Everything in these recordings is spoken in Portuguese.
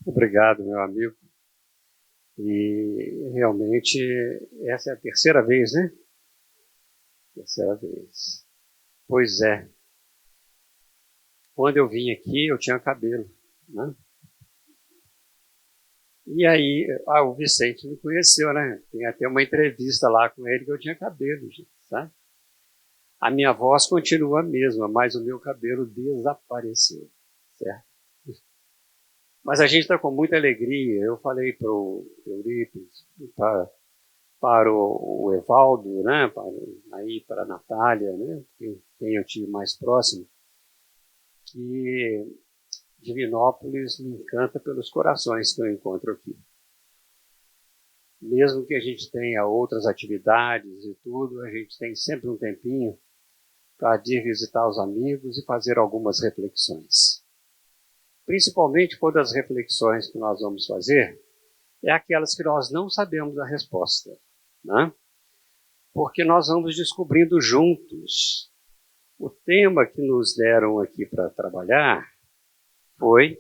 Obrigado, meu amigo. E realmente essa é a terceira vez, né? Terceira vez. Pois é. Quando eu vim aqui, eu tinha cabelo, né? E aí, o Vicente me conheceu, né? Tem até uma entrevista lá com ele que eu tinha cabelo, gente, sabe? A minha voz continua a mesma, mas o meu cabelo desapareceu, certo? Mas a gente está com muita alegria. Eu falei para o Eurípides, para o Evaldo, né? Para a Natália, né? Quem eu tive mais próximo, que Divinópolis me encanta pelos corações que eu encontro aqui. Mesmo que a gente tenha outras atividades e tudo, a gente tem sempre um tempinho para ir visitar os amigos e fazer algumas reflexões. Principalmente quando as reflexões que nós vamos fazer é aquelas que nós não sabemos a resposta, né? Porque nós vamos descobrindo juntos. O tema que nos deram aqui para trabalhar foi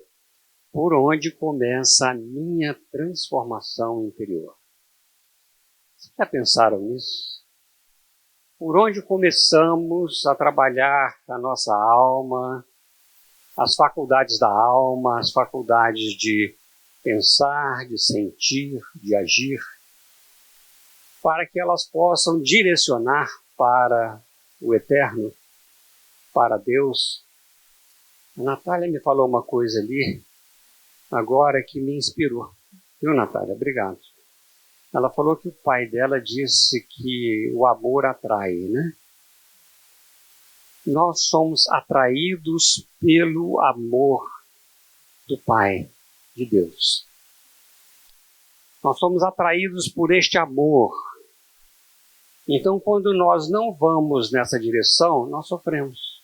por onde começa a minha transformação interior. Vocês já pensaram nisso? Por onde começamos a trabalhar a nossa alma, as faculdades da alma, as faculdades de pensar, de sentir, de agir, para que elas possam direcionar para o eterno, para Deus. A Natália me falou uma coisa ali, agora que me inspirou. Viu, Natália? Obrigado. Ela falou que o pai dela disse que o amor atrai, né? Nós somos atraídos pelo amor do Pai, de Deus. Nós somos atraídos por este amor. Então, quando nós não vamos nessa direção, nós sofremos.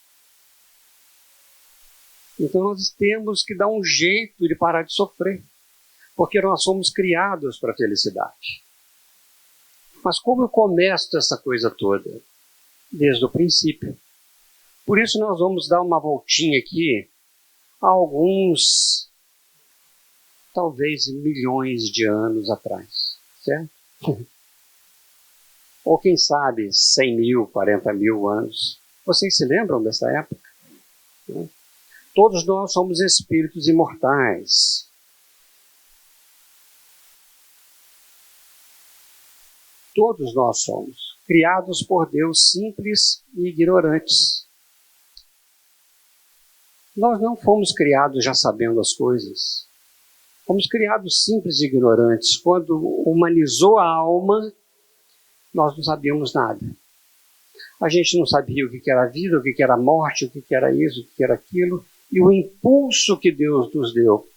Então, nós temos que dar um jeito de parar de sofrer, porque nós somos criados para a felicidade. Mas como eu começo essa coisa toda? Desde o princípio. Por isso nós vamos dar uma voltinha aqui a alguns, talvez milhões de anos atrás, certo? Ou quem sabe 100 mil, 40 mil anos. Vocês se lembram dessa época? Todos nós somos espíritos imortais. Todos nós somos criados por Deus simples e ignorantes. Nós não fomos criados já sabendo as coisas. Fomos criados simples e ignorantes. Quando humanizou a alma, nós não sabíamos nada. A gente não sabia o que era a vida, o que era a morte, o que era isso, o que era aquilo. E o impulso que Deus nos deu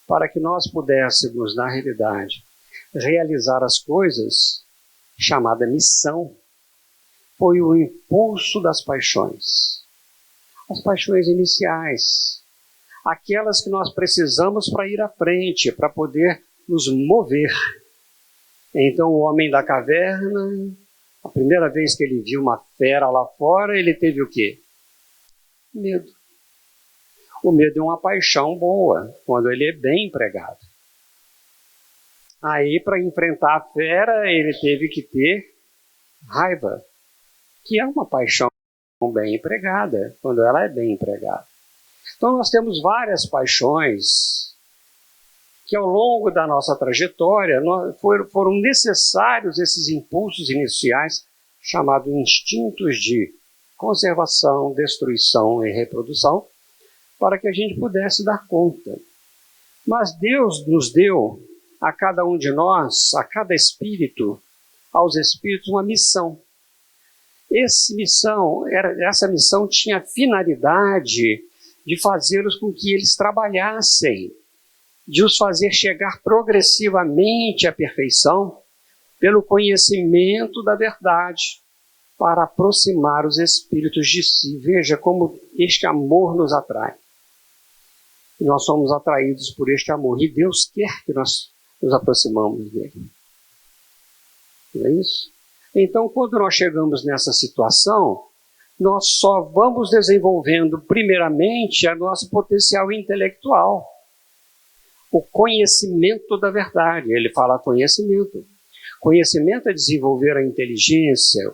para que nós pudéssemos, na realidade, realizar as coisas, chamada missão, foi o impulso das paixões. As paixões iniciais, aquelas que nós precisamos para ir à frente, para poder nos mover. Então o homem da caverna, a primeira vez que ele viu uma fera lá fora, ele teve o quê? Medo. O medo é uma paixão boa, quando ele é bem empregado. Aí, para enfrentar a fera, ele teve que ter raiva, que é uma paixão bem empregada, quando ela é bem empregada. Então nós temos várias paixões que ao longo da nossa trajetória foram necessários esses impulsos iniciais chamados instintos de conservação, destruição e reprodução, para que a gente pudesse dar conta. Mas Deus nos deu a cada um de nós, a cada espírito, aos espíritos uma missão. Essa missão tinha a finalidade de fazê-los com que eles trabalhassem, de os fazer chegar progressivamente à perfeição pelo conhecimento da verdade, para aproximar os espíritos de si. Veja como este amor nos atrai. Nós somos atraídos por este amor e Deus quer que nós nos aproximamos dele. Não é isso? Então, quando nós chegamos nessa situação, nós só vamos desenvolvendo, primeiramente, o nosso potencial intelectual. o conhecimento da verdade. Ele fala conhecimento. Conhecimento é desenvolver a inteligência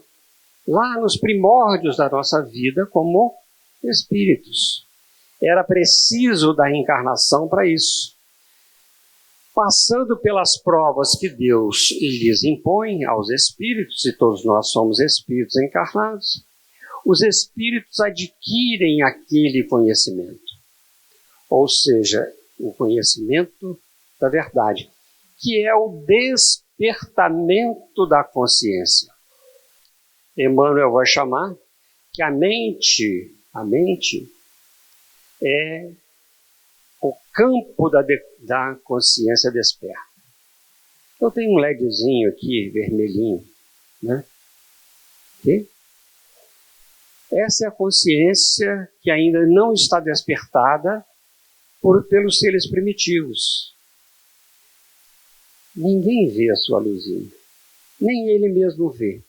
lá nos primórdios da nossa vida como espíritos. Era preciso da encarnação para isso. Passando pelas provas que Deus lhes impõe aos espíritos, e todos nós somos espíritos encarnados, os espíritos adquirem aquele conhecimento. Ou seja, o conhecimento da verdade, que é o despertamento da consciência. Emmanuel vai chamar que a mente é o campo da consciência desperta. Eu tenho um LEDzinho aqui, vermelhinho, né? Okay? Essa é a consciência que ainda não está despertada pelos seres primitivos. Ninguém vê a sua luzinha, nem ele mesmo vê.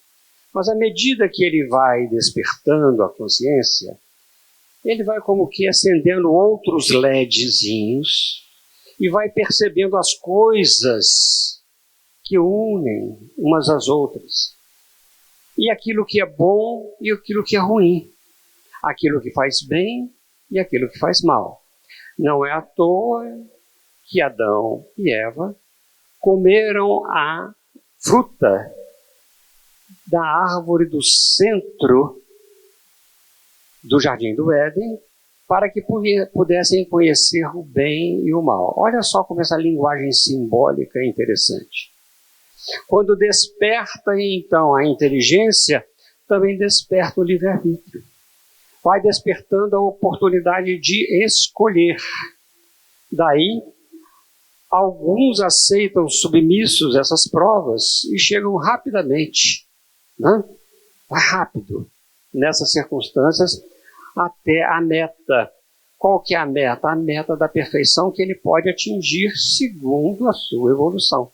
Mas à medida que ele vai despertando a consciência, ele vai como que acendendo outros LEDzinhos e vai percebendo as coisas que unem umas às outras. E aquilo que é bom e aquilo que é ruim. Aquilo que faz bem e aquilo que faz mal. Não é à toa que Adão e Eva comeram a fruta da árvore do centro do Jardim do Éden, para que pudessem conhecer o bem e o mal. Olha só como essa linguagem simbólica é interessante. Quando desperta, então, a inteligência, também desperta o livre-arbítrio. Vai despertando a oportunidade de escolher. Daí, alguns aceitam submissos essas provas e chegam rapidamente, né? Vai rápido, nessas circunstâncias, até a meta. Qual que é a meta? A meta da perfeição que ele pode atingir segundo a sua evolução.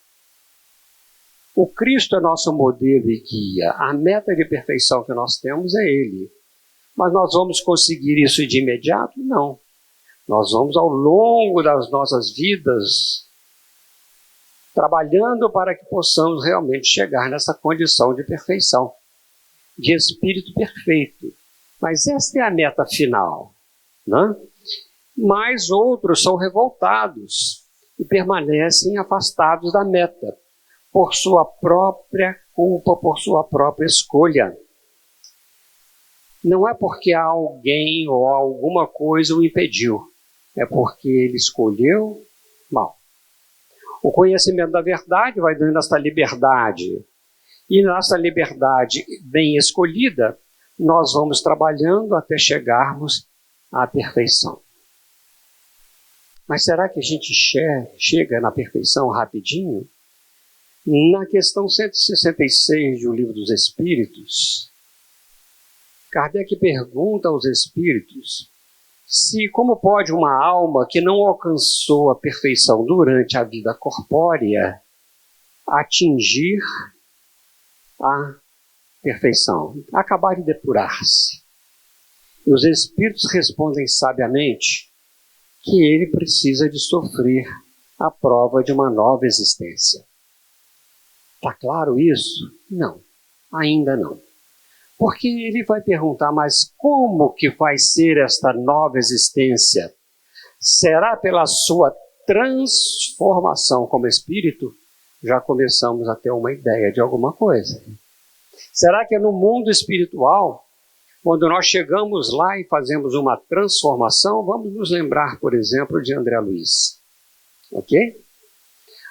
O Cristo é nosso modelo e guia. A meta de perfeição que nós temos é Ele. Mas nós vamos conseguir isso de imediato? Não. Nós vamos, ao longo das nossas vidas, trabalhando para que possamos realmente chegar nessa condição de perfeição, de espírito perfeito. Mas esta é a meta final, né? Mas outros são revoltados e permanecem afastados da meta, por sua própria culpa, por sua própria escolha. Não é porque alguém ou alguma coisa o impediu, é porque ele escolheu mal. O conhecimento da verdade vai dando esta liberdade, e nessa liberdade bem escolhida, nós vamos trabalhando até chegarmos à perfeição. Mas será que a gente chega na perfeição rapidinho? Na questão 166 do Livro dos Espíritos, Kardec pergunta aos espíritos se como pode uma alma que não alcançou a perfeição durante a vida corpórea atingir a perfeição, acabar de depurar-se. E os espíritos respondem sabiamente que ele precisa de sofrer a prova de uma nova existência. Está claro isso? Não, ainda não. Porque ele vai perguntar, mas como que vai ser esta nova existência? Será pela sua transformação como espírito? Já começamos a ter uma ideia de alguma coisa. Será que é no mundo espiritual, quando nós chegamos lá e fazemos uma transformação? Vamos nos lembrar, por exemplo, de André Luiz. Ok?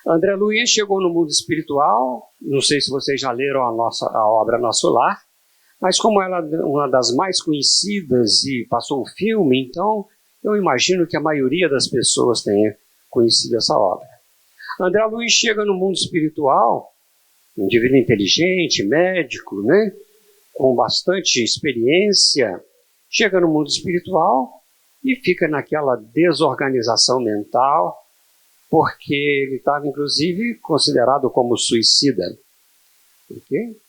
André Luiz chegou no mundo espiritual, não sei se vocês já leram a obra Nosso Lar, mas como ela é uma das mais conhecidas e passou o filme, então eu imagino que a maioria das pessoas tenha conhecido essa obra. André Luiz chega no mundo espiritual, um indivíduo inteligente, médico, né, com bastante experiência, chega no mundo espiritual e fica naquela desorganização mental, porque ele estava, inclusive, considerado como suicida. Okay?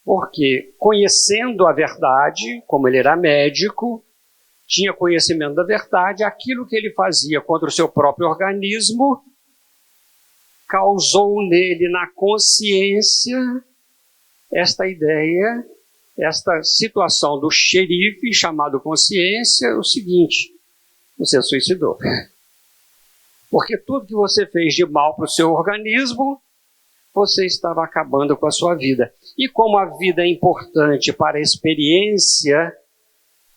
Porque, conhecendo a verdade, como ele era médico, tinha conhecimento da verdade, aquilo que ele fazia contra o seu próprio organismo causou nele, na consciência, esta ideia, esta situação do xerife, chamado consciência, é o seguinte: você suicidou. Porque tudo que você fez de mal para o seu organismo, você estava acabando com a sua vida. E como a vida é importante para a experiência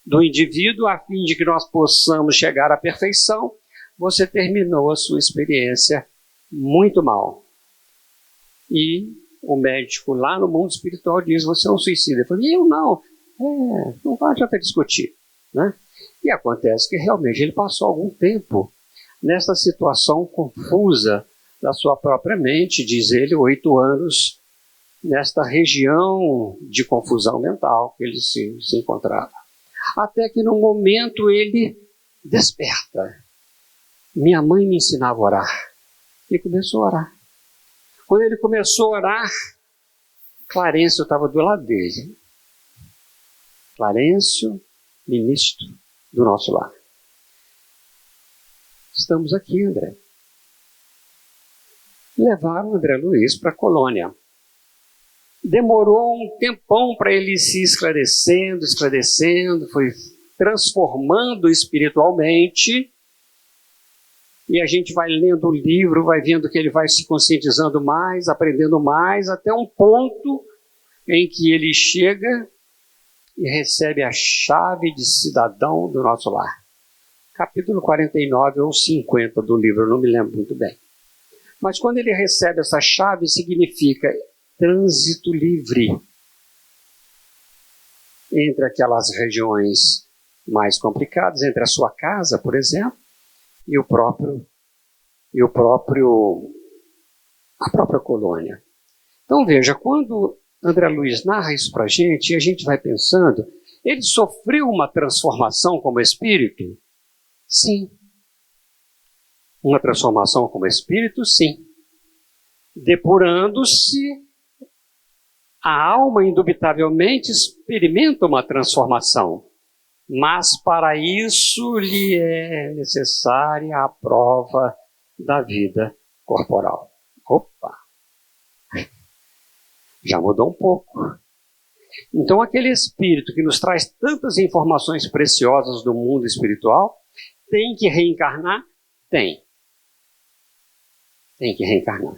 do indivíduo, a fim de que nós possamos chegar à perfeição, você terminou a sua experiência muito mal. E o médico lá no mundo espiritual diz: você é um suicida. Eu falei: eu não. Não adianta discutir, né? E acontece que realmente ele passou algum tempo nessa situação confusa da sua própria mente, diz ele, 8 anos, nesta região de confusão mental que ele se encontrava. Até que num momento ele desperta. Minha mãe me ensinava a orar. E começou a orar. Quando ele começou a orar, Clarencio estava do lado dele. Clarencio, ministro do nosso lar. Estamos aqui, André. Levaram o André Luiz para a colônia. Demorou um tempão para ele se esclarecendo, foi transformando espiritualmente. E a gente vai lendo o livro, vai vendo que ele vai se conscientizando mais, aprendendo mais, até um ponto em que ele chega e recebe a chave de cidadão do nosso lar. Capítulo 49 ou 50 do livro, eu não me lembro muito bem. Mas quando ele recebe essa chave, significa trânsito livre entre aquelas regiões mais complicadas, entre a sua casa, por exemplo, e a própria colônia. Então veja, quando André Luiz narra isso para a gente vai pensando, ele sofreu uma transformação como espírito? Sim. Uma transformação como espírito? Sim. Depurando-se, a alma indubitavelmente experimenta uma transformação. Mas para isso lhe é necessária a prova da vida corporal. Opa! Já mudou um pouco. Então aquele espírito que nos traz tantas informações preciosas do mundo espiritual, tem que reencarnar? Tem. Tem que reencarnar.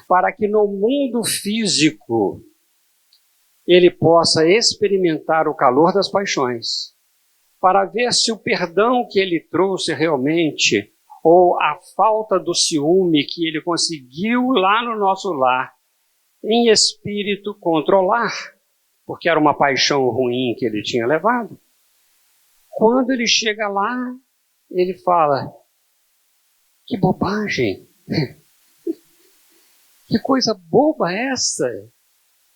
Para que no mundo físico ele possa experimentar o calor das paixões, para ver se o perdão que ele trouxe realmente, ou a falta do ciúme que ele conseguiu lá no nosso lar, em espírito controlar, porque era uma paixão ruim que ele tinha levado. Quando ele chega lá, ele fala: que bobagem, que coisa boba essa,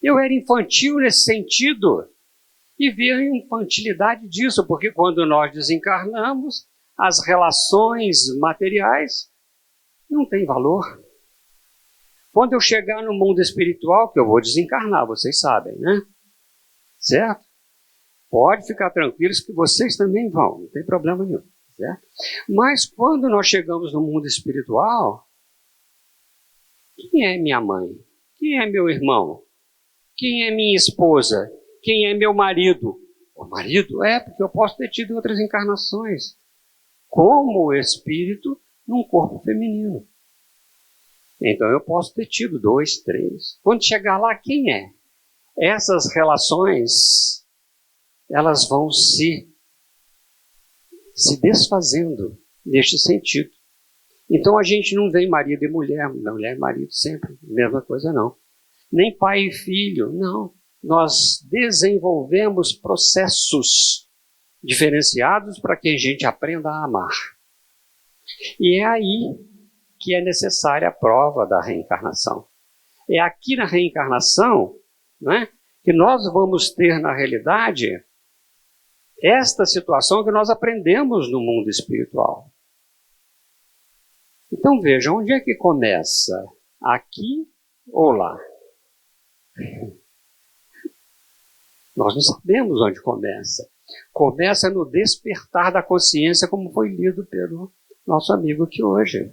eu era infantil nesse sentido. E vê a infantilidade disso, porque quando nós desencarnamos, as relações materiais não têm valor. Quando eu chegar no mundo espiritual, que eu vou desencarnar, vocês sabem, né? Certo? Pode ficar tranquilos que vocês também vão, não tem problema nenhum. Certo? Mas quando nós chegamos no mundo espiritual, quem é minha mãe? Quem é meu irmão? Quem é minha esposa? Quem é meu marido? O marido? Porque eu posso ter tido outras encarnações, como espírito num corpo feminino. Então eu posso ter tido 2, 3. Quando chegar lá, quem é? Essas relações, elas vão se desfazendo neste sentido. Então a gente não vê marido e mulher e marido sempre, mesma coisa não. Nem pai e filho, não. Nós desenvolvemos processos diferenciados para que a gente aprenda a amar. E é aí que é necessária a prova da reencarnação. É aqui na reencarnação, né, que nós vamos ter, na realidade, esta situação que nós aprendemos no mundo espiritual. Então veja, onde é que começa? Aqui ou lá? Nós não sabemos onde começa. Começa no despertar da consciência, como foi lido pelo nosso amigo aqui hoje.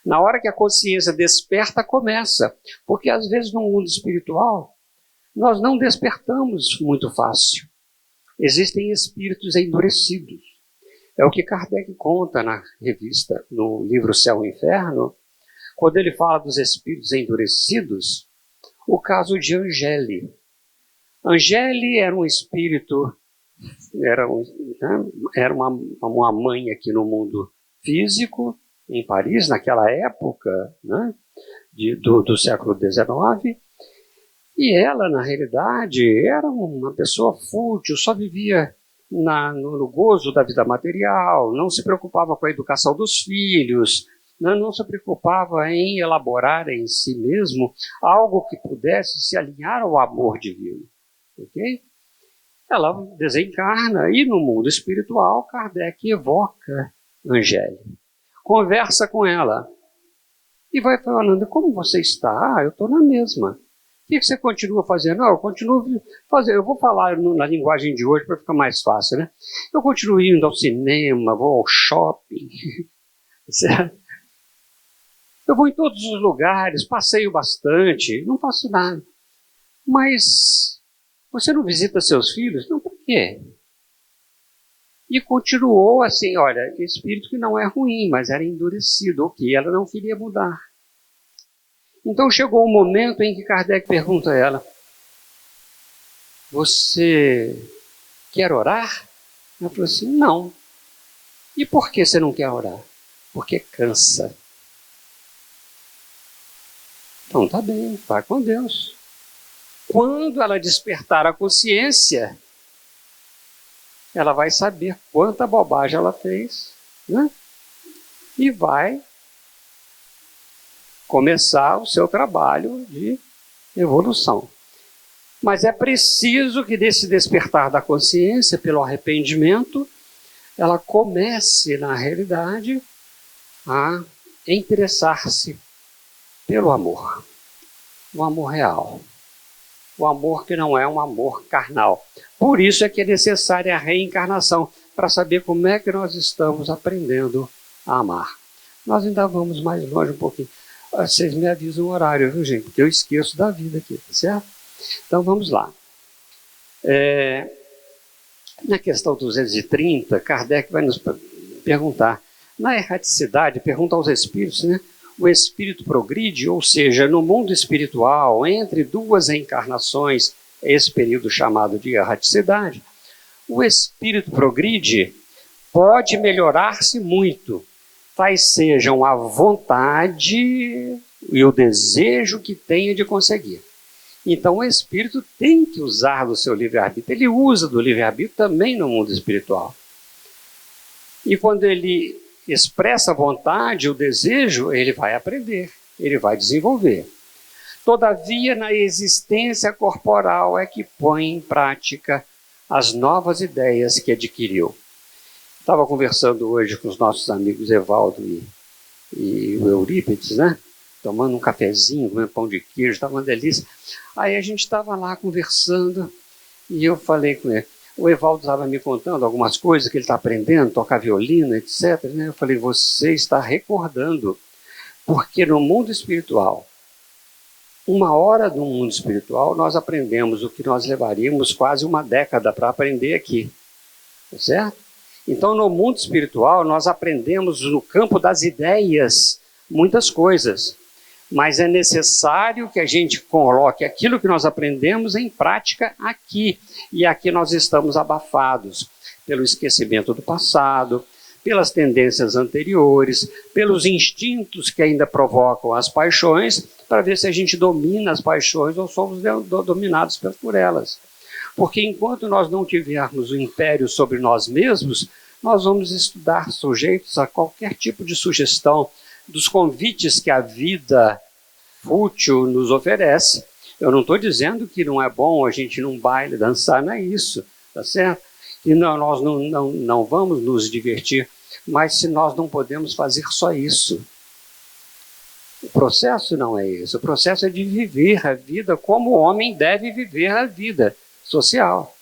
Na hora que a consciência desperta, começa. Porque às vezes no mundo espiritual, nós não despertamos muito fácil. Existem espíritos endurecidos. É o que Kardec conta na revista, no livro Céu e Inferno, quando ele fala dos espíritos endurecidos, o caso de Angele. Angele era um espírito, era uma mãe aqui no mundo físico, em Paris, naquela época, né, do século XIX, e ela, na realidade, era uma pessoa fútil, só vivia no gozo da vida material, não se preocupava com a educação dos filhos, não se preocupava em elaborar em si mesmo algo que pudesse se alinhar ao amor divino. Okay? Ela desencarna e no mundo espiritual, Kardec evoca Angele, conversa com ela e vai falando: como você está? Eu estou na mesma. O que você continua fazendo? Não, eu continuo fazendo. Eu vou falar na linguagem de hoje para ficar mais fácil, né? Eu continuo indo ao cinema, vou ao shopping, certo? Eu vou em todos os lugares, passeio bastante, não faço nada. Mas você não visita seus filhos? Não, por quê? E continuou assim, olha, espírito que não é ruim, mas era endurecido, o que ela não queria mudar. Então chegou um momento em que Kardec pergunta a ela: você quer orar? Ela falou assim: não. E por que você não quer orar? Porque cansa. Então tá bem, vai com Deus. Quando ela despertar a consciência, ela vai saber quanta bobagem ela fez, né? E vai começar o seu trabalho de evolução. Mas é preciso que desse despertar da consciência, pelo arrependimento, ela comece, na realidade, a interessar-se pelo amor. O amor real. O amor que não é um amor carnal. Por isso é que é necessária a reencarnação, para saber como é que nós estamos aprendendo a amar. Nós ainda vamos mais longe um pouquinho. Vocês me avisam o horário, viu, gente? Porque eu esqueço da vida aqui, certo? Então vamos lá. Na questão 230, Kardec vai nos perguntar. Na erraticidade, pergunta aos espíritos, né? O espírito progride, ou seja, no mundo espiritual, entre duas encarnações, esse período chamado de erraticidade, o espírito progride, pode melhorar-se muito, tais sejam a vontade e o desejo que tenha de conseguir. Então o espírito tem que usar do seu livre-arbítrio, ele usa do livre-arbítrio também no mundo espiritual. E quando ele expressa a vontade, o desejo, ele vai aprender, ele vai desenvolver. Todavia, na existência corporal é que põe em prática as novas ideias que adquiriu. Estava conversando hoje com os nossos amigos Evaldo e o Eurípides, né? Tomando um cafezinho, comendo pão de queijo, estava uma delícia. Aí a gente estava lá conversando e eu falei com ele. O Evaldo estava me contando algumas coisas que ele está aprendendo, tocar violino, etc. Né? Eu falei: você está recordando, porque no mundo espiritual, uma hora do mundo espiritual, nós aprendemos o que nós levaríamos quase uma década para aprender aqui, certo? Então, no mundo espiritual, nós aprendemos no campo das ideias muitas coisas, mas é necessário que a gente coloque aquilo que nós aprendemos em prática aqui. E aqui nós estamos abafados pelo esquecimento do passado, pelas tendências anteriores, pelos instintos que ainda provocam as paixões, para ver se a gente domina as paixões ou somos dominados por elas. Porque enquanto nós não tivermos o império sobre nós mesmos, nós vamos estar sujeitos a qualquer tipo de sugestão dos convites que a vida fútil nos oferece. Eu não estou dizendo que não é bom a gente ir num baile dançar, não é isso, tá certo? E não, nós não vamos nos divertir, mas se nós não podemos fazer só isso. O processo não é isso, o processo é de viver a vida como o homem deve viver a vida social.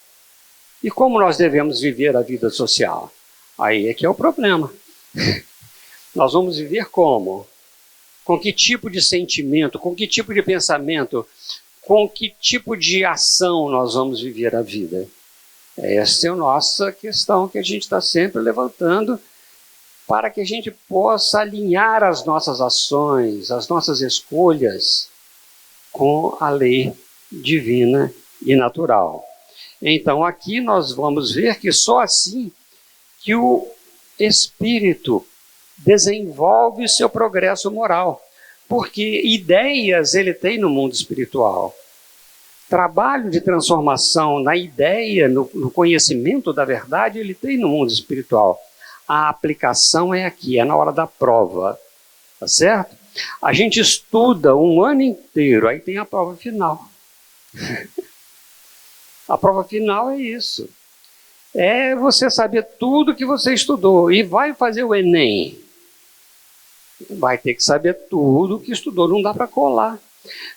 E como nós devemos viver a vida social? Aí é que é o problema. Nós vamos viver como? Com que tipo de sentimento, com que tipo de pensamento, com que tipo de ação nós vamos viver a vida? Essa é a nossa questão que a gente está sempre levantando para que a gente possa alinhar as nossas ações, as nossas escolhas com a lei divina e natural. Então aqui nós vamos ver que só assim que o espírito desenvolve seu progresso moral, porque ideias ele tem no mundo espiritual. Trabalho de transformação na ideia, no conhecimento da verdade, ele tem no mundo espiritual. A aplicação é aqui, é na hora da prova, tá certo? A gente estuda um ano inteiro, aí tem a prova final. A prova final é isso. É você saber tudo que você estudou e vai fazer o Enem. Vai ter que saber tudo que estudou, não dá para colar.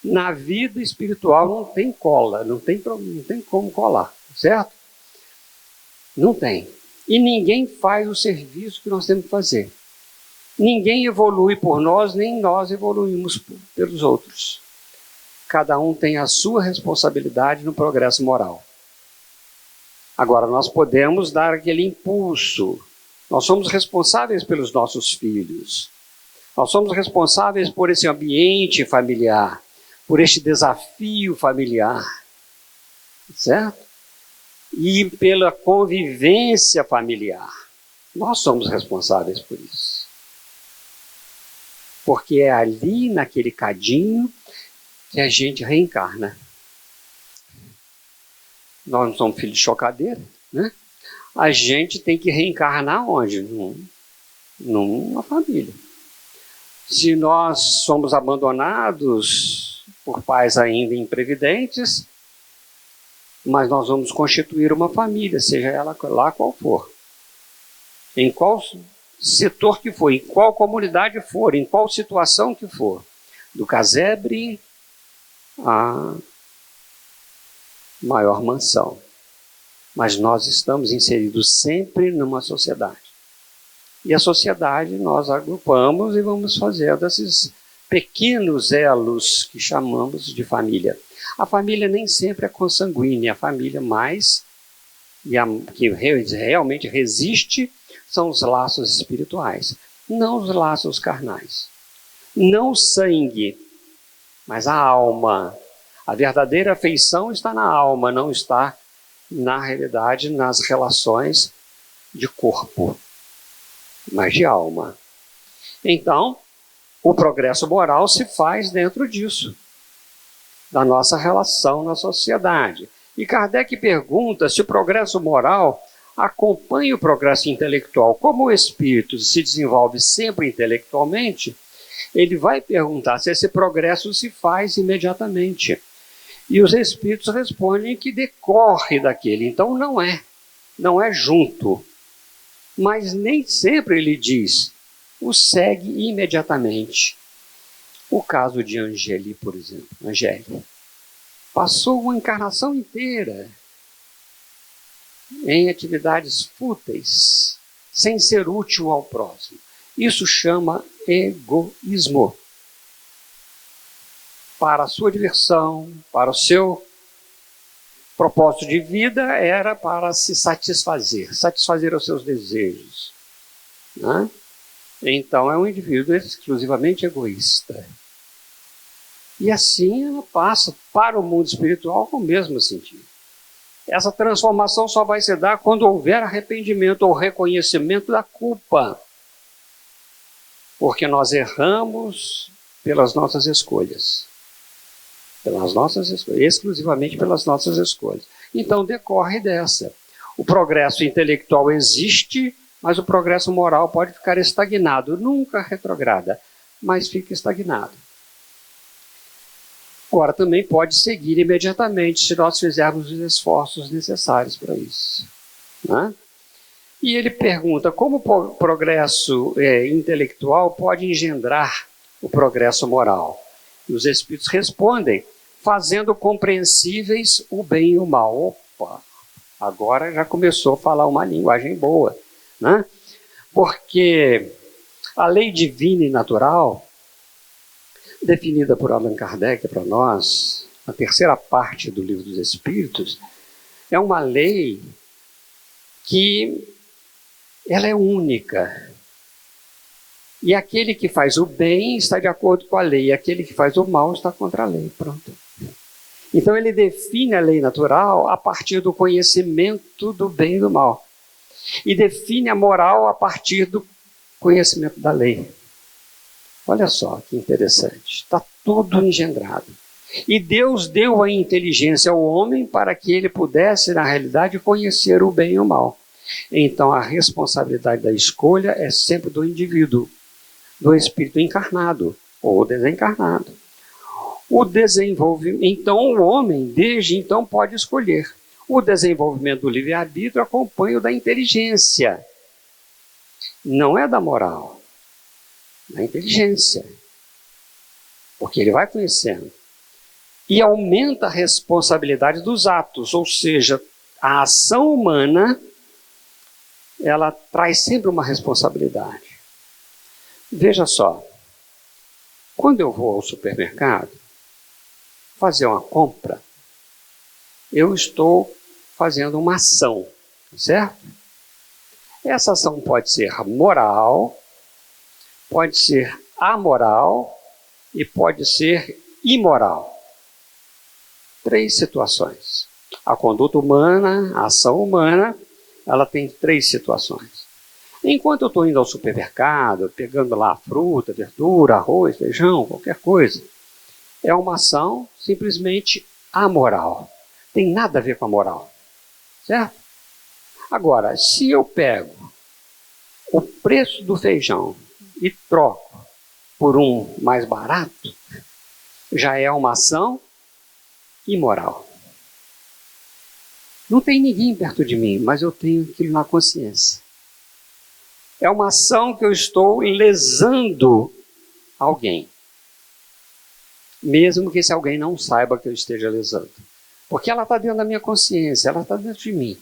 Na vida espiritual não tem cola, não tem como colar, certo? Não tem. E ninguém faz o serviço que nós temos que fazer. Ninguém evolui por nós, nem nós evoluímos pelos outros. Cada um tem a sua responsabilidade no progresso moral. Agora, nós podemos dar aquele impulso. Nós somos responsáveis pelos nossos filhos. Nós somos responsáveis por esse ambiente familiar, por este desafio familiar, certo? E pela convivência familiar. Nós somos responsáveis por isso. Porque é ali, naquele cadinho, que a gente reencarna. Nós não somos filhos de chocadeira, né? A gente tem que reencarnar onde? Numa família. Se nós somos abandonados por pais ainda imprevidentes, mas nós vamos constituir uma família, seja ela lá qual for. Em qual setor que for, em qual comunidade for, em qual situação que for. Do casebre à maior mansão. Mas nós estamos inseridos sempre numa sociedade. E a sociedade nós agrupamos e vamos fazendo esses pequenos elos que chamamos de família. A família nem sempre é consanguínea, a família mais, e a que realmente resiste, são os laços espirituais, não os laços carnais. Não o sangue, mas a alma. A verdadeira afeição está na alma, não está, na realidade, nas relações de corpo, mas de alma. Então, o progresso moral se faz dentro disso, da nossa relação na sociedade. E Kardec pergunta se o progresso moral acompanha o progresso intelectual. Como o espírito se desenvolve sempre intelectualmente, ele vai perguntar se esse progresso se faz imediatamente. E os espíritos respondem que decorre daquele. Então não é junto. Mas nem sempre ele diz, o segue imediatamente. O caso de Angeli, por exemplo. Angeli passou uma encarnação inteira em atividades fúteis, sem ser útil ao próximo. Isso chama egoísmo. Para a sua diversão, para o seu propósito de vida, era para se satisfazer os seus desejos, né? Então é um indivíduo exclusivamente egoísta. E assim ela passa para o mundo espiritual com o mesmo sentido. Essa transformação só vai se dar quando houver arrependimento ou reconhecimento da culpa. Porque nós erramos pelas nossas escolhas. Exclusivamente pelas nossas escolhas. Então decorre dessa. O progresso intelectual existe, mas o progresso moral pode ficar estagnado. Nunca retrograda, mas fica estagnado. Agora também pode seguir imediatamente se nós fizermos os esforços necessários para isso, né? E ele pergunta como o progresso intelectual pode engendrar o progresso moral. E os espíritos respondem, fazendo compreensíveis o bem e o mal. Opa! Agora já começou a falar uma linguagem boa, né? Porque a lei divina e natural, definida por Allan Kardec para nós, a terceira parte do Livro dos Espíritos, é uma lei que ela é única. E aquele que faz o bem está de acordo com a lei, e aquele que faz o mal está contra a lei. Pronto. Então ele define a lei natural a partir do conhecimento do bem e do mal. E define a moral a partir do conhecimento da lei. Olha só que interessante. Está tudo engendrado. E Deus deu a inteligência ao homem para que ele pudesse, na realidade, conhecer o bem e o mal. Então a responsabilidade da escolha é sempre do indivíduo, do espírito encarnado ou desencarnado. O desenvolvimento, então o homem, desde então, pode escolher. O desenvolvimento do livre-arbítrio acompanha o da inteligência. Não é da moral, da inteligência. Porque ele vai conhecendo. E aumenta a responsabilidade dos atos, ou seja, a ação humana, ela traz sempre uma responsabilidade. Veja só, quando eu vou ao supermercado fazer uma compra, eu estou fazendo uma ação, certo? Essa ação pode ser moral, pode ser amoral e pode ser imoral. 3 situações. A conduta humana, a ação humana, ela tem 3 situações. Enquanto eu estou indo ao supermercado, pegando lá fruta, verdura, arroz, feijão, qualquer coisa, é uma ação simplesmente amoral. Tem nada a ver com a moral. Certo? Agora, se eu pego o preço do feijão e troco por um mais barato, já é uma ação imoral. Não tem ninguém perto de mim, mas eu tenho aquilo na consciência. É uma ação que eu estou lesando alguém. Mesmo que esse alguém não saiba que eu esteja lesando. Porque ela está dentro da minha consciência, ela está dentro de mim.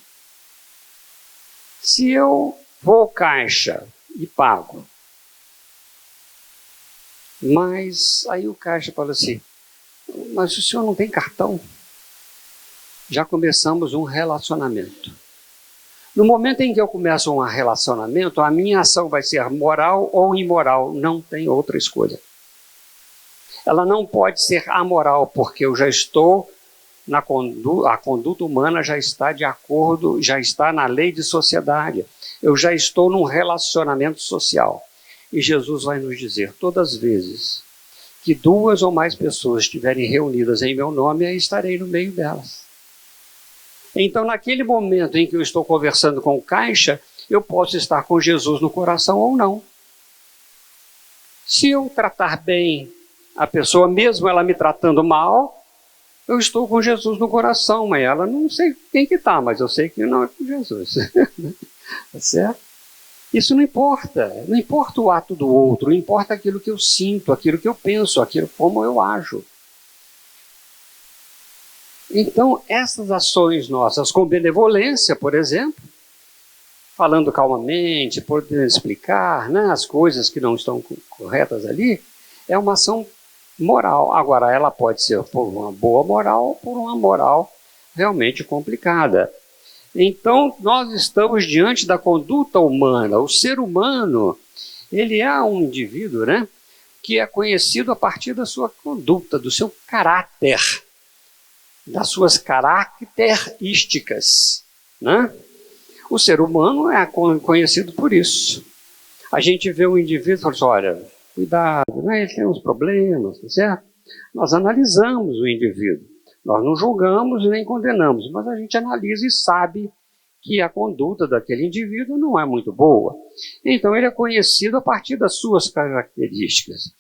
Se eu vou ao caixa e pago, mas aí o caixa fala assim, mas o senhor não tem cartão? Já começamos um relacionamento. No momento em que eu começo um relacionamento, a minha ação vai ser moral ou imoral, não tem outra escolha. Ela não pode ser amoral, porque eu já estou a conduta humana já está de acordo, já está na lei de sociedade. Eu já estou num relacionamento social. E Jesus vai nos dizer, todas as vezes que 2 ou mais pessoas estiverem reunidas em meu nome, eu estarei no meio delas. Então, naquele momento em que eu estou conversando com o caixa, eu posso estar com Jesus no coração ou não. Se eu tratar bem a pessoa, mesmo ela me tratando mal, eu estou com Jesus no coração, mas ela não sei quem que está, mas eu sei que não é com Jesus. Tá certo? Isso não importa. Não importa o ato do outro, importa aquilo que eu sinto, aquilo que eu penso, aquilo como eu ajo. Então, essas ações nossas com benevolência, por exemplo, falando calmamente, podendo explicar, né, as coisas que não estão corretas ali, é uma ação moral. Agora, ela pode ser por uma boa moral ou por uma moral realmente complicada. Então, nós estamos diante da conduta humana. O ser humano, ele é um indivíduo, né, que é conhecido a partir da sua conduta, do seu caráter, das suas características, né? O ser humano é conhecido por isso. A gente vê um indivíduo e fala assim, olha, cuidado, né? Ele tem uns problemas, tá certo? Nós analisamos o indivíduo. Nós não julgamos e nem condenamos, mas a gente analisa e sabe que a conduta daquele indivíduo não é muito boa. Então ele é conhecido a partir das suas características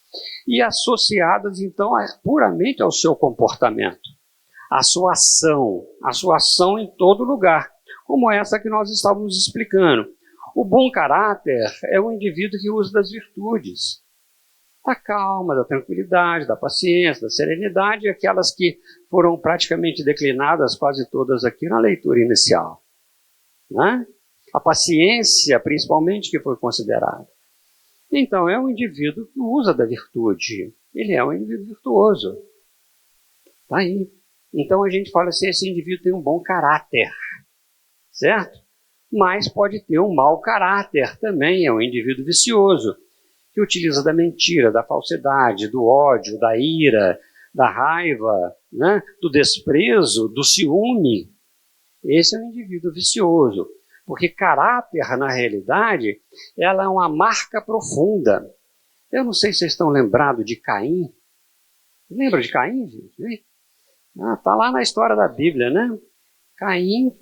e associadas, então, puramente ao seu comportamento. A sua ação em todo lugar, como essa que nós estávamos explicando. O bom caráter é um indivíduo que usa das virtudes, da calma, da tranquilidade, da paciência, da serenidade, aquelas que foram praticamente declinadas quase todas aqui na leitura inicial. né? A paciência, principalmente, que foi considerada. Então, é um indivíduo que usa da virtude. Ele é um indivíduo virtuoso. Está aí. Então, a gente fala assim, esse indivíduo tem um bom caráter, certo? Mas pode ter um mau caráter também, é um indivíduo vicioso, que utiliza da mentira, da falsidade, do ódio, da ira, da raiva, né? Do desprezo, do ciúme. Esse é um indivíduo vicioso. Porque caráter, na realidade, ela é uma marca profunda. Eu não sei se vocês estão lembrados de Caim. Lembra de Caim, gente? Está lá na história da Bíblia, né? Caim,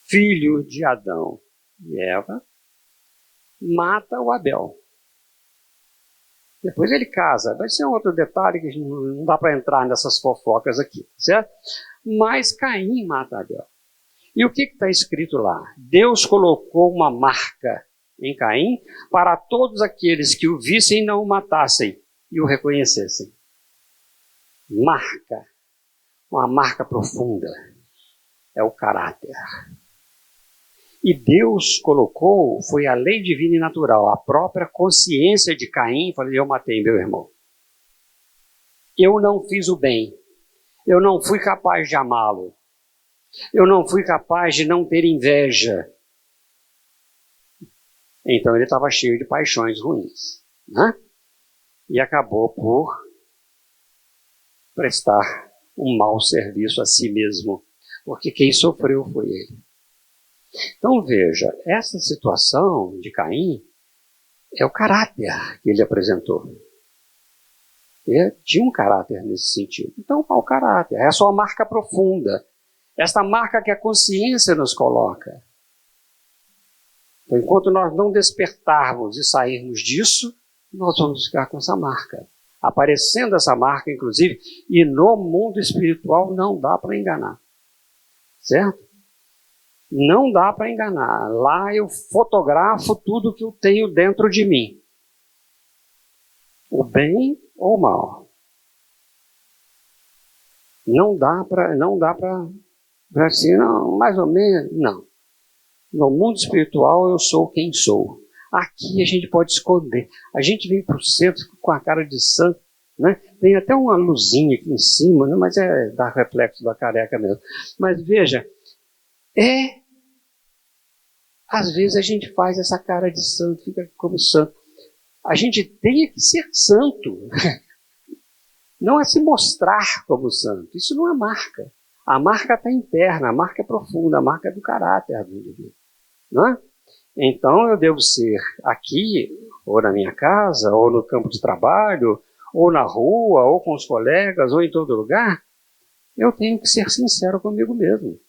filho de Adão e Eva, mata o Abel. Depois ele casa. Vai ser um outro detalhe que não dá para entrar nessas fofocas aqui, certo? Mas Caim mata Abel. E o que está escrito lá? Deus colocou uma marca em Caim para todos aqueles que o vissem e não o matassem e o reconhecessem. Marca. Uma marca profunda. É o caráter. E Deus colocou, foi a lei divina e natural, a própria consciência de Caim. Falei, eu matei meu irmão. Eu não fiz o bem. Eu não fui capaz de amá-lo. Eu não fui capaz de não ter inveja. Então ele estava cheio de paixões ruins, né? E acabou por prestar um mau serviço a si mesmo, porque quem sofreu foi ele. Então veja, essa situação de Caim é o caráter que ele apresentou. Ele tinha um caráter nesse sentido. Então, mau caráter, é só uma marca profunda. Esta marca que a consciência nos coloca. Então, enquanto nós não despertarmos e sairmos disso, nós vamos ficar com essa marca. Aparecendo essa marca, inclusive, e no mundo espiritual não dá para enganar. Certo? Não dá para enganar. Lá eu fotografo tudo que eu tenho dentro de mim. O bem ou o mal. Não dá para assim, não, mais ou menos, não. No mundo espiritual eu sou quem sou. Aqui a gente pode esconder. A gente vem para o centro com a cara de santo, né? Tem até uma luzinha aqui em cima, né? Mas é da reflexo da careca mesmo. Mas veja, às vezes a gente faz essa cara de santo, fica como santo. A gente tem que ser santo. Não é se mostrar como santo. Isso não é marca. A marca está interna, a marca é profunda, a marca é do caráter do indivíduo. Não é? Então eu devo ser aqui, ou na minha casa, ou no campo de trabalho, ou na rua, ou com os colegas, ou em todo lugar. Eu tenho que ser sincero comigo mesmo.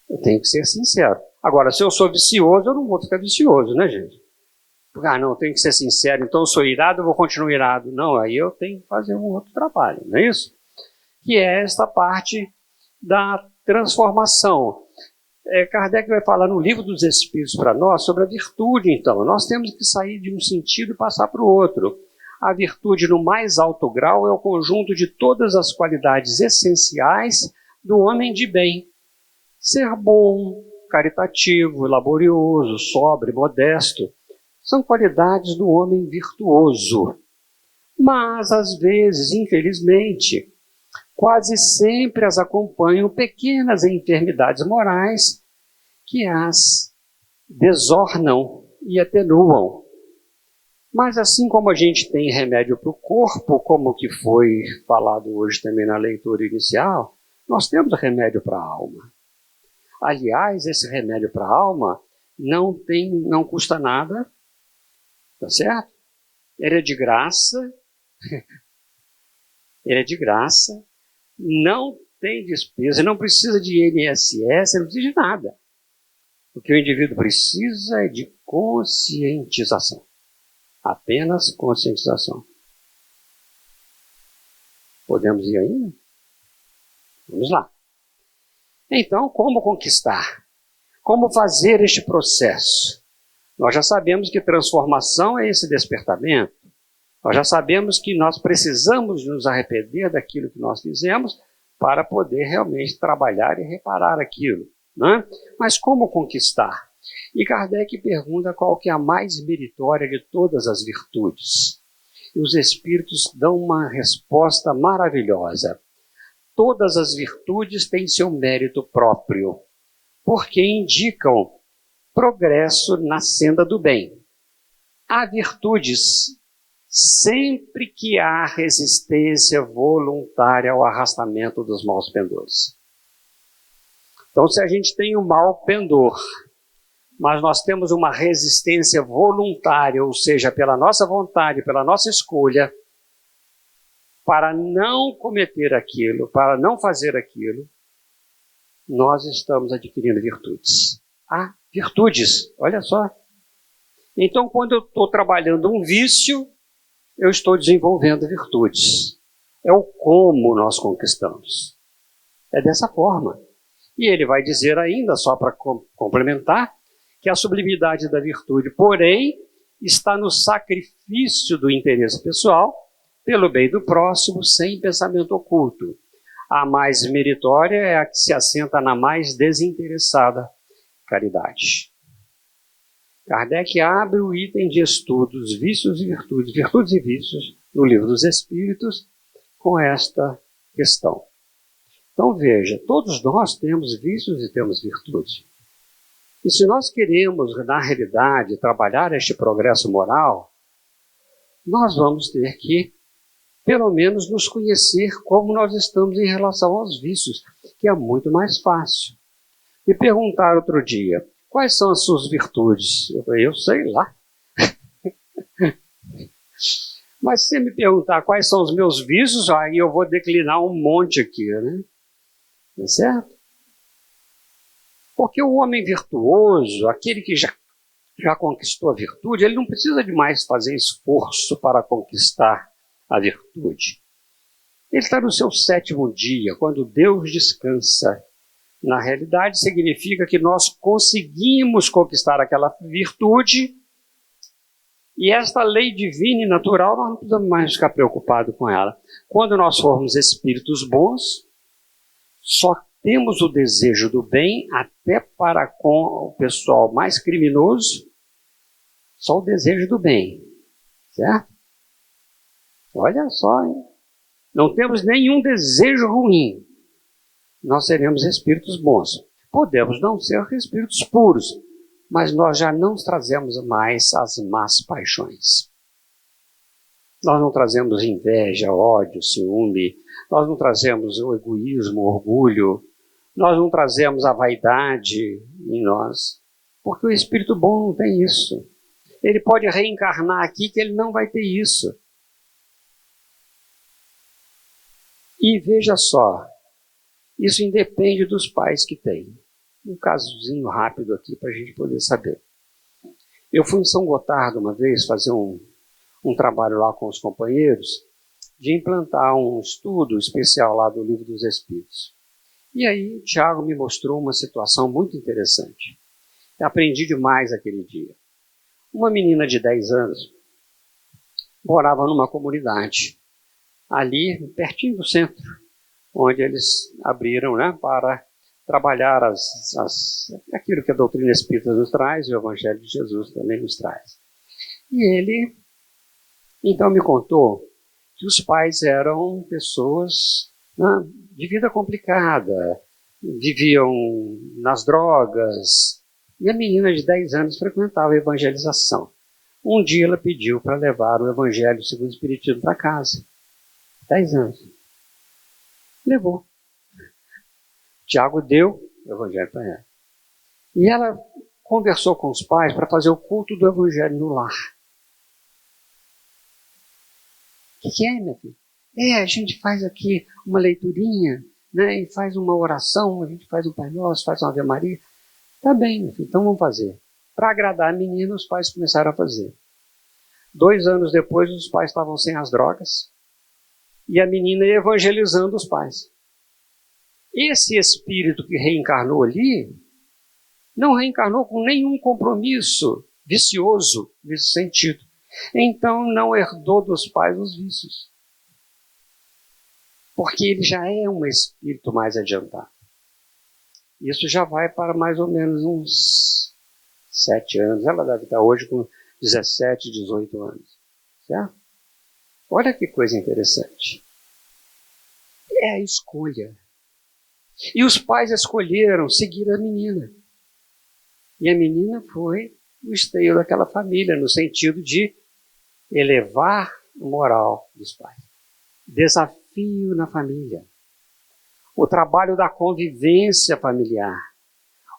Eu tenho que ser sincero. Agora, se eu sou vicioso, eu não vou ficar vicioso, né, gente? Não, eu tenho que ser sincero, então eu sou irado, eu vou continuar irado. Não, aí eu tenho que fazer um outro trabalho, não é isso? Que é esta parte da transformação. Kardec vai falar no Livro dos Espíritos para nós sobre a virtude, então. Nós temos que sair de um sentido e passar para o outro. A virtude, no mais alto grau, é o conjunto de todas as qualidades essenciais do homem de bem. Ser bom, caritativo, laborioso, sóbrio, modesto, são qualidades do homem virtuoso. Mas, às vezes, infelizmente, quase sempre as acompanham pequenas enfermidades morais que as desornam e atenuam. Mas assim como a gente tem remédio para o corpo, como que foi falado hoje também na leitura inicial, nós temos remédio para a alma. Aliás, esse remédio para a alma não custa nada, tá certo? Ele é de graça, não tem despesa, não precisa de INSS, não precisa de nada. O que o indivíduo precisa é de conscientização. Apenas conscientização. Podemos ir ainda? Vamos lá. Então, como conquistar? Como fazer este processo? Nós já sabemos que transformação é esse despertamento. Nós já sabemos que nós precisamos nos arrepender daquilo que nós fizemos para poder realmente trabalhar e reparar aquilo. né? Mas como conquistar? E Kardec pergunta qual que é a mais meritória de todas as virtudes. E os espíritos dão uma resposta maravilhosa. Todas as virtudes têm seu mérito próprio, porque indicam progresso na senda do bem. Há virtudes sempre que há resistência voluntária ao arrastamento dos maus pendores. Então, se a gente tem um mau pendor, mas nós temos uma resistência voluntária, ou seja, pela nossa vontade, pela nossa escolha, para não cometer aquilo, para não fazer aquilo, nós estamos adquirindo virtudes. Ah, virtudes, olha só. Então, quando eu estou trabalhando um vício, eu estou desenvolvendo virtudes. É o como nós conquistamos. É dessa forma. E ele vai dizer ainda, só para complementar, que a sublimidade da virtude, porém, está no sacrifício do interesse pessoal, pelo bem do próximo, sem pensamento oculto. A mais meritória é a que se assenta na mais desinteressada caridade. Kardec abre o item de estudos, vícios e virtudes, virtudes e vícios, no Livro dos Espíritos, com esta questão. Então veja, todos nós temos vícios e temos virtudes. E se nós queremos, na realidade, trabalhar este progresso moral, nós vamos ter que, pelo menos, nos conhecer como nós estamos em relação aos vícios, que é muito mais fácil. Me perguntaram outro dia, quais são as suas virtudes? Eu falei, eu sei lá. Mas se você me perguntar quais são os meus vícios, aí eu vou declinar um monte aqui, né? Não é certo? Porque o homem virtuoso, aquele que já conquistou a virtude, ele não precisa de mais fazer esforço para conquistar a virtude. Ele está no seu 7º dia, quando Deus descansa. Na realidade, significa que nós conseguimos conquistar aquela virtude e esta lei divina e natural, nós não precisamos mais ficar preocupados com ela. Quando nós formos espíritos bons, só temos o desejo do bem, até para com o pessoal mais criminoso, só o desejo do bem, certo? Olha só, hein? Não temos nenhum desejo ruim. Nós seremos espíritos bons. Podemos não ser espíritos puros, mas nós já não trazemos mais as más paixões. Nós não trazemos inveja, ódio, ciúme, nós não trazemos o egoísmo, o orgulho, nós não trazemos a vaidade em nós, porque o espírito bom não tem isso. Ele pode reencarnar aqui que ele não vai ter isso. E veja só, isso independe dos pais que têm. Um casozinho rápido aqui para a gente poder saber. Eu fui em São Gotardo uma vez fazer um trabalho lá com os companheiros de implantar um estudo especial lá do Livro dos Espíritos. E aí o Tiago me mostrou uma situação muito interessante. Eu aprendi demais aquele dia. Uma menina de 10 anos morava numa comunidade, ali pertinho do centro, onde eles abriram, né, para trabalhar aquilo que a doutrina espírita nos traz e o Evangelho de Jesus também nos traz. E ele, então, me contou que os pais eram pessoas, né, de vida complicada, viviam nas drogas, e a menina de 10 anos frequentava a evangelização. Um dia ela pediu para levar o Evangelho segundo o Espiritismo para casa. 10 anos. Levou. Tiago deu o Evangelho para ela. E ela conversou com os pais para fazer o culto do Evangelho no lar. O que é, minha filha? A gente faz aqui uma leiturinha, né, e faz uma oração, a gente faz um Pai Nosso, faz uma Ave Maria. Tá bem, meu filho, então vamos fazer. Para agradar a menina, os pais começaram a fazer. 2 anos depois, os pais estavam sem as drogas e a menina ia evangelizando os pais. Esse espírito que reencarnou ali, não reencarnou com nenhum compromisso vicioso nesse sentido. Então não herdou dos pais os vícios. Porque ele já é um espírito mais adiantado. Isso já vai para mais ou menos uns 7 anos. Ela deve estar hoje com 17, 18 anos. Certo? Olha que coisa interessante. É a escolha. E os pais escolheram seguir a menina. E a menina foi o esteio daquela família, no sentido de elevar a moral dos pais. Desafio na família. O trabalho da convivência familiar.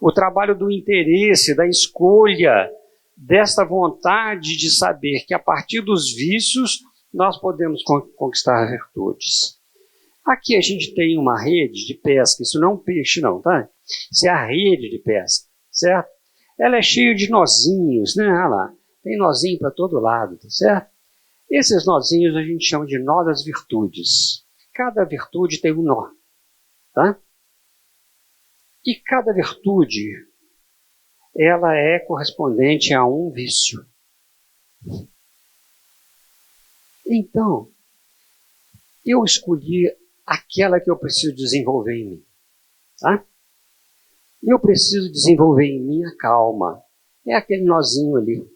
O trabalho do interesse, da escolha, desta vontade de saber que a partir dos vícios nós podemos conquistar virtudes. Aqui a gente tem uma rede de pesca, isso não é um peixe não, tá? Isso é a rede de pesca, certo? Ela é cheia de nozinhos, né? Olha lá, tem nozinho para todo lado, tá certo? Esses nozinhos a gente chama de nó das virtudes. Cada virtude tem um nó, tá? E cada virtude, ela é correspondente a um vício. Então, eu escolhi aquela que eu preciso desenvolver em mim, tá? Eu preciso desenvolver em mim a calma. É aquele nozinho ali.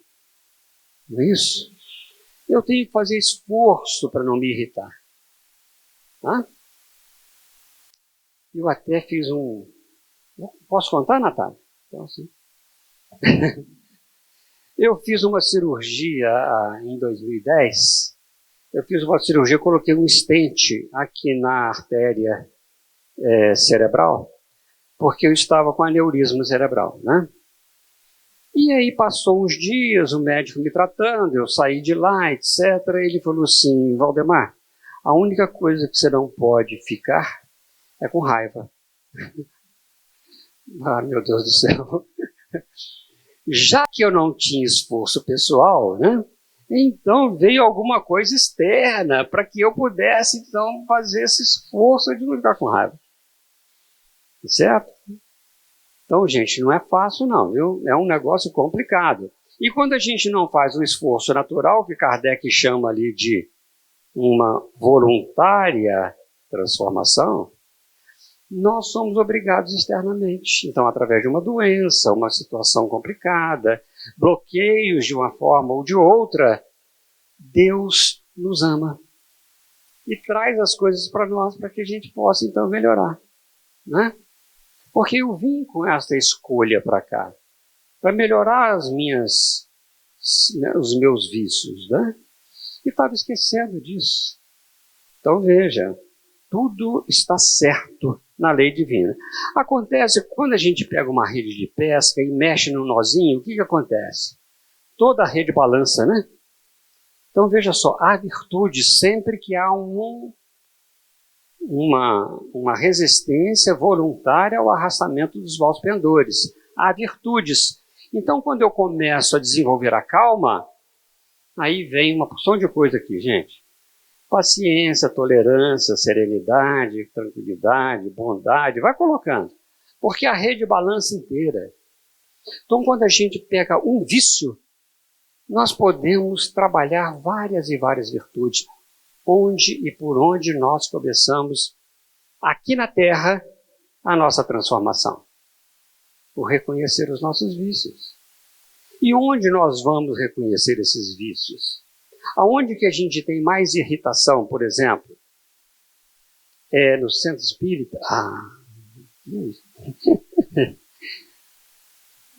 Não é isso? Eu tenho que fazer esforço para não me irritar. Tá? Eu até fiz um... Posso contar, Natália? Então, sim. Eu fiz uma cirurgia em 2010. Eu fiz uma cirurgia, coloquei um stent aqui na artéria cerebral, porque eu estava com aneurisma cerebral, né? E aí passou uns dias, o médico me tratando, eu saí de lá, etc. Ele falou assim, Valdemar, a única coisa que você não pode ficar é com raiva. Ah, meu Deus do céu. Já que eu não tinha esforço pessoal, né? Então veio alguma coisa externa para que eu pudesse, então, fazer esse esforço de não ficar com raiva. Certo? Então, gente, não é fácil não, viu? É um negócio complicado. E quando a gente não faz o esforço natural, que Kardec chama ali de uma voluntária transformação, nós somos obrigados externamente. Então, através de uma doença, uma situação complicada, bloqueios de uma forma ou de outra, Deus nos ama e traz as coisas para nós para que a gente possa, então, melhorar, né? Porque eu vim com esta escolha para cá, para melhorar os meus vícios, né? E estava esquecendo disso. Então veja, tudo está certo na lei divina. Acontece quando a gente pega uma rede de pesca e mexe no nozinho, o que acontece? Toda a rede balança, né? Então veja só, há virtude sempre que há uma resistência voluntária ao arrastamento dos maus pendores. Há virtudes. Então, quando eu começo a desenvolver a calma, aí vem uma porção de coisa aqui, gente. Paciência, tolerância, serenidade, tranquilidade, bondade, vai colocando. Porque a rede balança inteira. Então, quando a gente pega um vício, nós podemos trabalhar várias e várias virtudes. Onde e por onde nós começamos, aqui na Terra, a nossa transformação. Por reconhecer os nossos vícios. E onde nós vamos reconhecer esses vícios? Aonde que a gente tem mais irritação, por exemplo? É no centro espírita?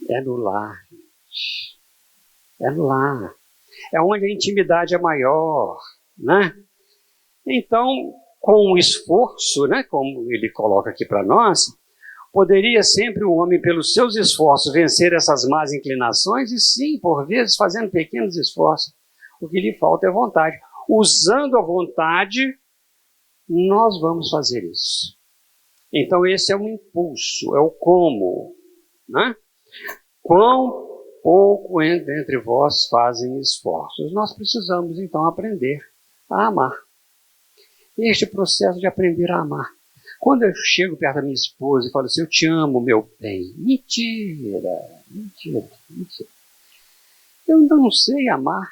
É no lar. É no lar. É onde a intimidade é maior, né? Então, com o esforço, né, como ele coloca aqui para nós, poderia sempre o homem, pelos seus esforços, vencer essas más inclinações e sim, por vezes, fazendo pequenos esforços. O que lhe falta é vontade. Usando a vontade, nós vamos fazer isso. Então, esse é um impulso, é o como, né? Quão pouco entre vós fazem esforços. Nós precisamos, então, aprender a amar. Este processo de aprender a amar. Quando eu chego perto da minha esposa e falo assim, eu te amo, meu bem. Mentira, mentira, mentira. Eu ainda não sei amar.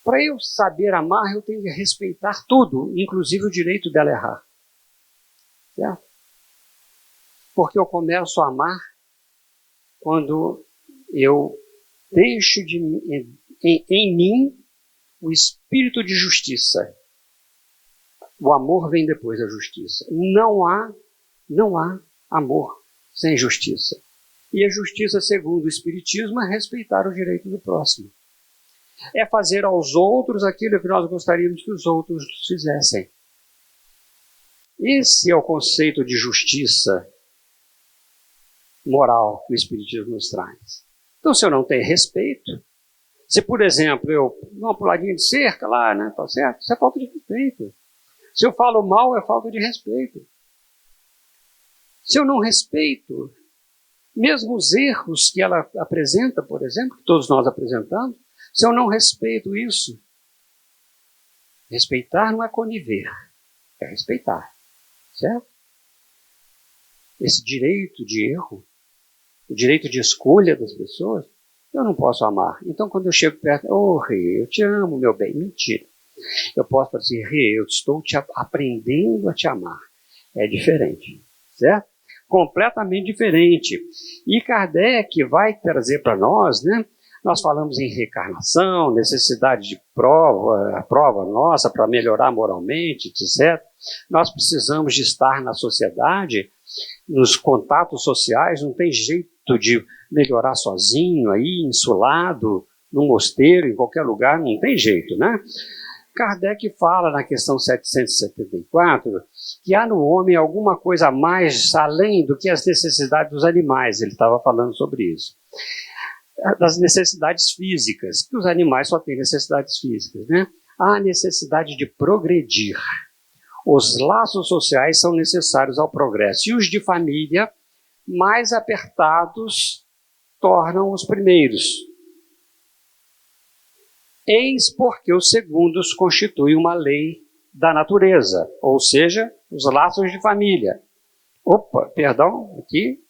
Para eu saber amar, eu tenho que respeitar tudo, inclusive o direito dela errar. Certo? Porque eu começo a amar quando eu deixo em mim o espírito de justiça. O amor vem depois da justiça. Não há amor sem justiça. E a justiça, segundo o Espiritismo, é respeitar o direito do próximo. É fazer aos outros aquilo que nós gostaríamos que os outros fizessem. Esse é o conceito de justiça moral que o Espiritismo nos traz. Então, se eu não tenho respeito, se, por exemplo, eu dou uma puladinha de cerca lá, né, tá certo? Isso é falta de respeito. Se eu falo mal, é falta de respeito. Se eu não respeito, mesmo os erros que ela apresenta, por exemplo, que todos nós apresentamos, se eu não respeito isso, respeitar não é conniver, é respeitar, certo? Esse direito de erro, o direito de escolha das pessoas, eu não posso amar. Então, quando eu chego perto, Rê, eu te amo, meu bem. Mentira. Eu posso falar assim, Rê, eu estou aprendendo a te amar. É diferente, certo? Completamente diferente. E Kardec vai trazer para nós, né? Nós falamos em reencarnação, necessidade de prova, a prova nossa para melhorar moralmente, etc. Nós precisamos de estar na sociedade, nos contatos sociais, não tem jeito de melhorar sozinho, aí, insulado, num mosteiro, em qualquer lugar, não tem jeito, né? Kardec fala na questão 774 que há no homem alguma coisa a mais além do que as necessidades dos animais. Ele estava falando sobre isso. Das necessidades físicas, que os animais só têm necessidades físicas, né? Há a necessidade de progredir. Os laços sociais são necessários ao progresso. E os de família, mais apertados, tornam os primeiros. Eis porque os segundos constituem uma lei da natureza, ou seja, os laços de família. Aqui.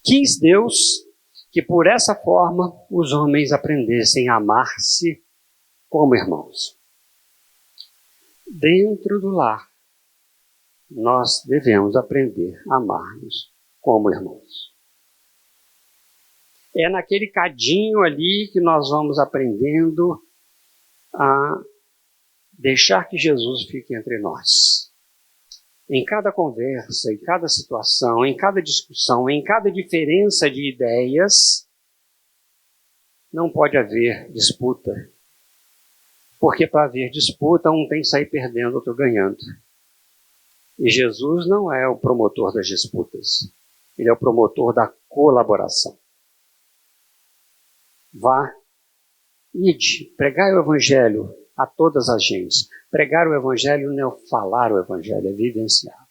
Quis Deus que por essa forma os homens aprendessem a amar-se como irmãos. Dentro do lar, nós devemos aprender a amar-nos como irmãos. É naquele cadinho ali que nós vamos aprendendo a deixar que Jesus fique entre nós. Em cada conversa, em cada situação, em cada discussão, em cada diferença de ideias, não pode haver disputa. Porque para haver disputa, um tem que sair perdendo, outro ganhando. E Jesus não é o promotor das disputas. Ele é o promotor da colaboração. Vá, ide, pregai o Evangelho a todas as gentes. Pregar o Evangelho não é falar o Evangelho, é vivenciar.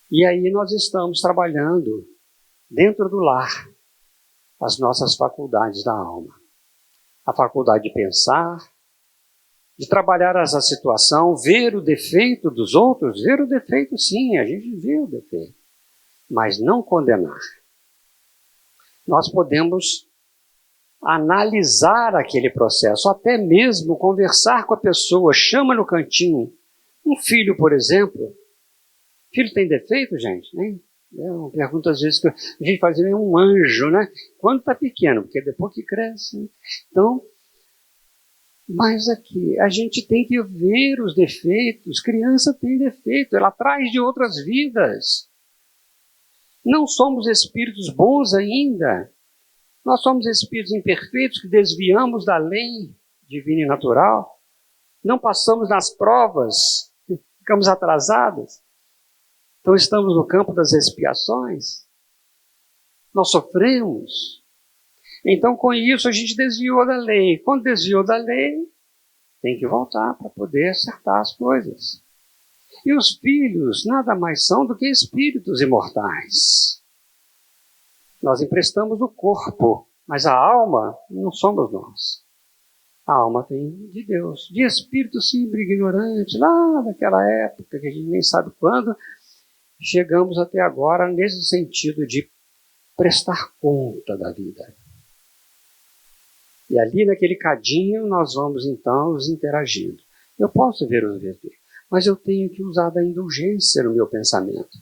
E aí nós estamos trabalhando dentro do lar as nossas faculdades da alma. A faculdade de pensar, de trabalhar essa situação, ver o defeito dos outros, ver o defeito sim, a gente vê o defeito, mas não condenar. Nós podemos analisar aquele processo, até mesmo conversar com a pessoa, chama no cantinho. Um filho, por exemplo, filho tem defeito, gente? Né? Eu pergunto às vezes, a gente faz ele é um anjo, né? Quando está pequeno, porque depois que cresce. Né? Então, mas aqui, a gente tem que ver os defeitos. Criança tem defeito, ela traz de outras vidas. Não somos espíritos bons ainda. Nós somos espíritos imperfeitos que desviamos da lei divina e natural. Não passamos nas provas, ficamos atrasados. Então estamos no campo das expiações. Nós sofremos. Então com isso a gente desviou da lei. Quando desviou da lei, tem que voltar para poder acertar as coisas. E os filhos nada mais são do que espíritos imortais. Nós emprestamos o corpo, mas a alma não somos nós. A alma vem de Deus, de espírito sempre ignorante, lá daquela época que a gente nem sabe quando, chegamos até agora nesse sentido de prestar conta da vida. E ali naquele cadinho nós vamos então nos interagindo. Eu posso ver os defeitos, mas eu tenho que usar da indulgência no meu pensamento.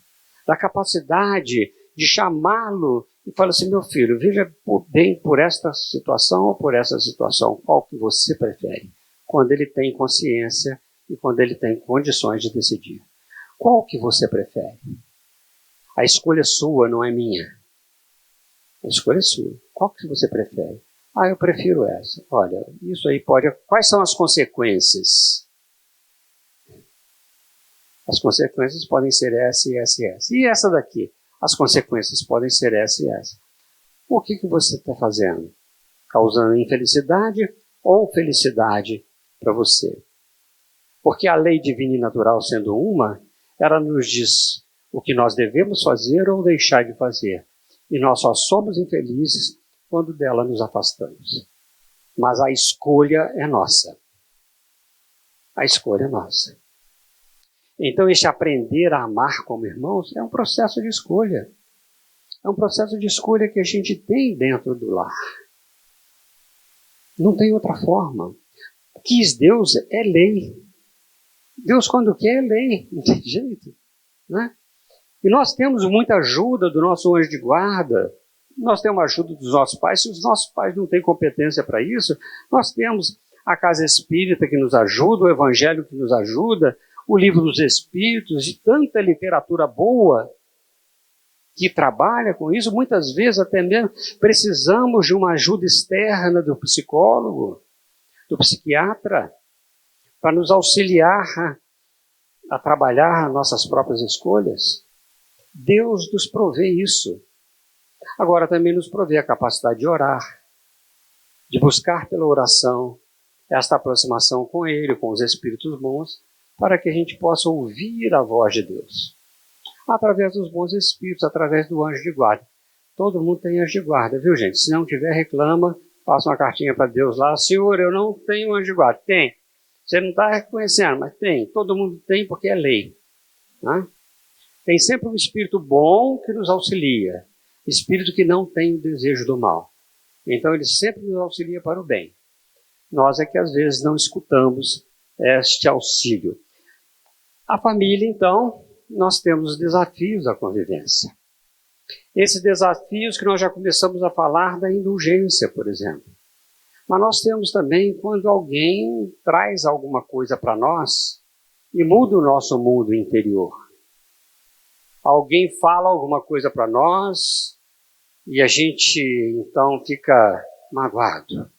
da capacidade de chamá-lo e falar assim, meu filho, veja bem por esta situação ou por essa situação, qual que você prefere? Quando ele tem consciência e quando ele tem condições de decidir. Qual que você prefere? A escolha é sua, não é minha. A escolha é sua. Qual que você prefere? Ah, eu prefiro essa. Olha, isso aí pode... Quais são as consequências? As consequências podem ser essa e essa e essa. E essa daqui? As consequências podem ser essa e essa. O que você está fazendo? Causando infelicidade ou felicidade para você? Porque a lei divina e natural sendo uma, ela nos diz o que nós devemos fazer ou deixar de fazer. E nós só somos infelizes quando dela nos afastamos. Mas a escolha é nossa. A escolha é nossa. Então, este aprender a amar como irmãos é um processo de escolha. É um processo de escolha que a gente tem dentro do lar. Não tem outra forma. Quis Deus é lei. Deus, quando quer, é lei. Não tem jeito. Né? E nós temos muita ajuda do nosso anjo de guarda. Nós temos a ajuda dos nossos pais. Se os nossos pais não têm competência para isso, nós temos a casa espírita que nos ajuda, o evangelho que nos ajuda, o livro dos espíritos, e tanta literatura boa que trabalha com isso. Muitas vezes até mesmo precisamos de uma ajuda externa do psicólogo, do psiquiatra, para nos auxiliar a trabalhar nossas próprias escolhas. Deus nos provê isso. Agora também nos provê a capacidade de orar, de buscar pela oração esta aproximação com Ele, com os Espíritos bons, para que a gente possa ouvir a voz de Deus. Através dos bons Espíritos, através do anjo de guarda. Todo mundo tem anjo de guarda, viu, gente? Se não tiver, reclama, passa uma cartinha para Deus lá. Senhor, eu não tenho anjo de guarda. Tem. Você não está reconhecendo, mas tem. Todo mundo tem porque é lei. Né? Tem sempre um espírito bom que nos auxilia. Espírito que não tem o desejo do mal. Então ele sempre nos auxilia para o bem. Nós é que às vezes não escutamos este auxílio. A família, então, nós temos os desafios da convivência. Esses desafios que nós já começamos a falar da indulgência, por exemplo. Mas nós temos também quando alguém traz alguma coisa para nós e muda o nosso mundo interior. Alguém fala alguma coisa para nós e a gente então fica magoado.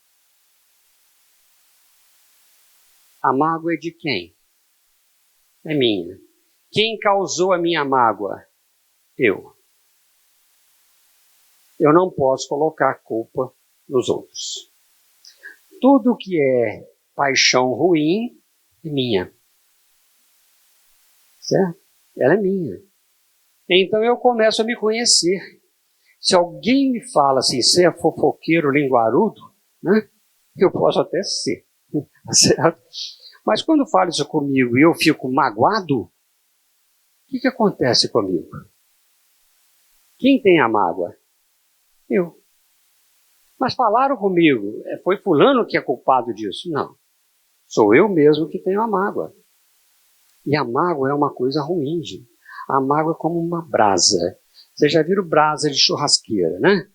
A mágoa é de quem? É minha. Quem causou a minha mágoa? Eu. Eu não posso colocar a culpa nos outros. Tudo que é paixão ruim é minha. Certo? Ela é minha. Então eu começo a me conhecer. Se alguém me fala assim, você é fofoqueiro, linguarudo, né? Eu posso até ser. Certo? Mas quando fala isso comigo e eu fico magoado, o que acontece comigo? Quem tem a mágoa? Eu. Mas falaram comigo, foi fulano que é culpado disso. Não. Sou eu mesmo que tenho a mágoa. E a mágoa é uma coisa ruim, gente. A mágoa é como uma brasa. Vocês já viram brasa de churrasqueira, né?